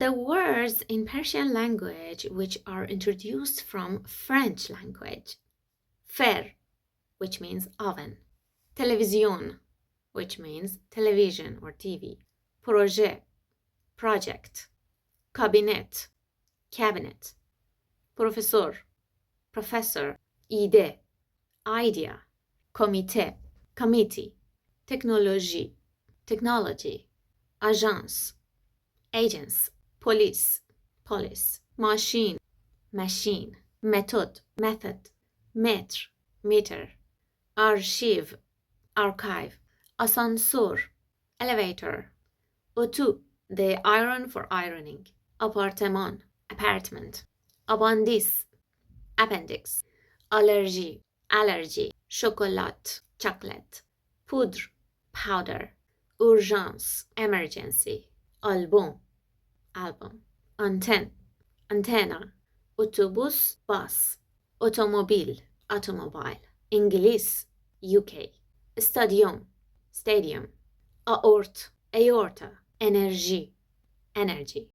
The words in Persian language which are introduced from French language. Fer, which means oven. Television, which means television or TV. Proje, project. Cabinet, cabinet. Profesor, professor. ایده, idea. Komite, committee. Technology, technology. Agence, agents. Police, police. Machine, machine. Method, method. متر, meter. Archive, archive. Asansör, elevator. Otu, the iron for ironing. Apartman, apartment. Appendice, appendix. Allergy, allergy. Chocolat, chocolate. Poudre, powder. Urgence, emergency. Album, album. Antenn, antenna. Otobus, bus. Automobile, automobile. English, UK. Stadium, stadium. Aort, aorta. Energy, energy.